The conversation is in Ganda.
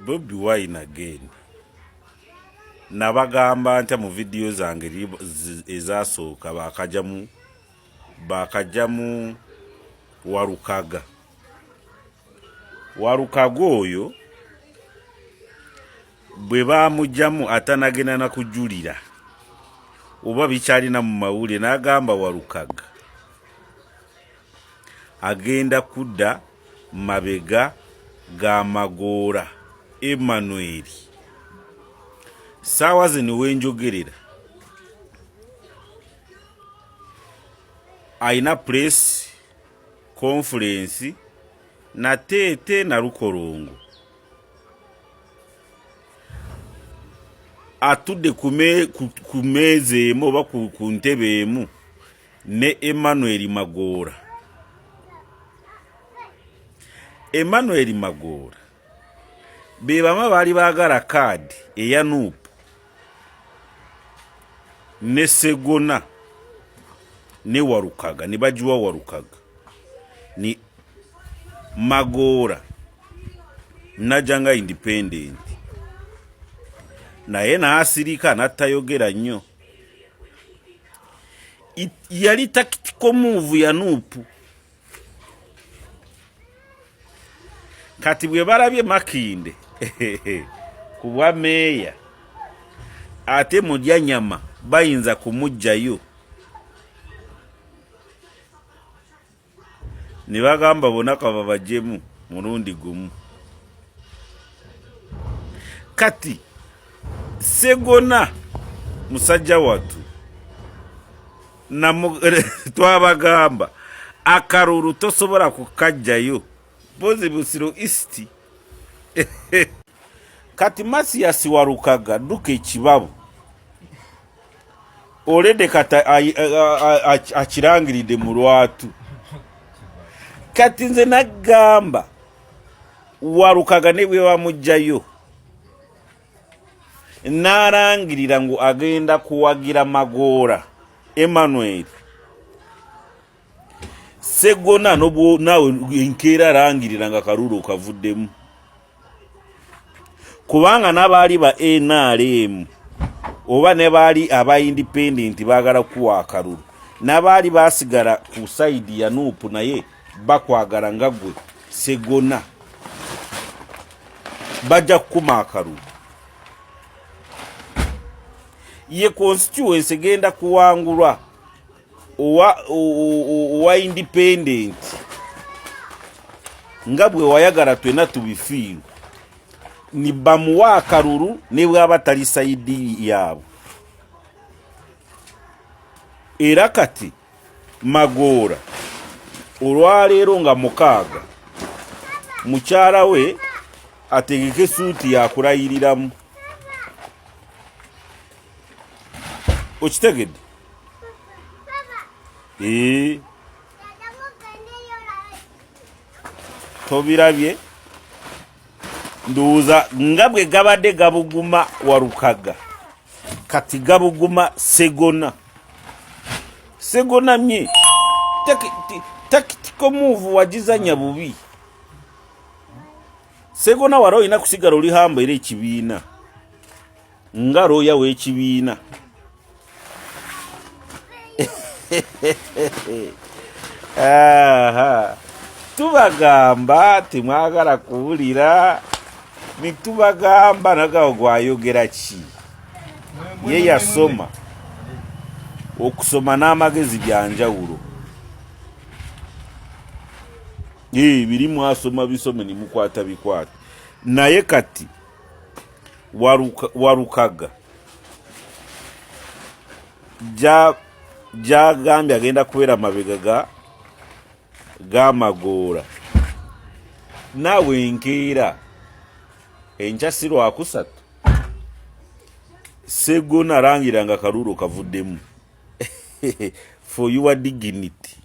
Bobi Wine again. Nabagamba nti mu video zange ezasooka bakajamu Warukaga. Warukaga oyo bwe bamujjamu atanagenda na kujulira oba bikyalina mu mawulire n'agamba Warukaga agenda kudda mabega ga Magora Emmanuel. Sawa zino wenjogerera aina press conference na Tete na Rukorongo atudde kumeze emu oba ku ntebe emu ne Emmanuel Magora. Emmanuel Magora bebama bali bagala kadi eya NUP ne Segona ne Warukaga ne bajiwa Warukaga ni Magora najanga independent naye naasirika natayogera nnyo. Yali tactical move ya NUP. Kati bwe barabye Makinde kubwa meya ate mudya nyama bayinza kumujjayo ne bagamba bonaka babajemu mulundi gumu. Kati Segona musajja watu na twabagamba akaruru tosobola kukajjayo bozi busiro East. Kati Masias Warukaga duke ekibabu olede kata akirangiride mu lwatu. Kati nze nagamba Warukaga ne bwe bamujjayo narangirira ngu agenda kuwagira Magora Emmanuel. Segona nobo nawe enkeera rangirira nga karuru kavuddemu kubanga nabali ba NRM oba ne bali aba independent bagala kuwa karuru nabali basigara ku side ya NUP naye bakwagala ngagwe Segona bajja kuma karuru. Ye constituency genda kuwangulwa owa independent ngabwe wayagala twena tubifiiru ni bamuwa akaruru ne bwaba tali saidi yabo. Era kati Magora olwaleero nga mukaaga mukyala we ategeke suuti yakulayiriramu. Okitegedde? Tobirabye nduuza nga bwe gabadde gabuguma Warukaga kati gabuguma Segona. Segona mye tactical move wagizanya bubi. Segona waro ina kusigala oli hamba ere ekibiina nga roya w'ekibiina. Tubagamba timwagala kuwulira nitubagamba nagawo gwayogera ki ye yasoma okusoma n'amagezi byanjawulo birimu asoma bisome nimukwata bikwata naye kati Warukaga jagambye agenda kubeera mabega ga Magora nawe enkeera enkya si lwakusatu Segona rangira nga karuru kavuddemu for your dignity.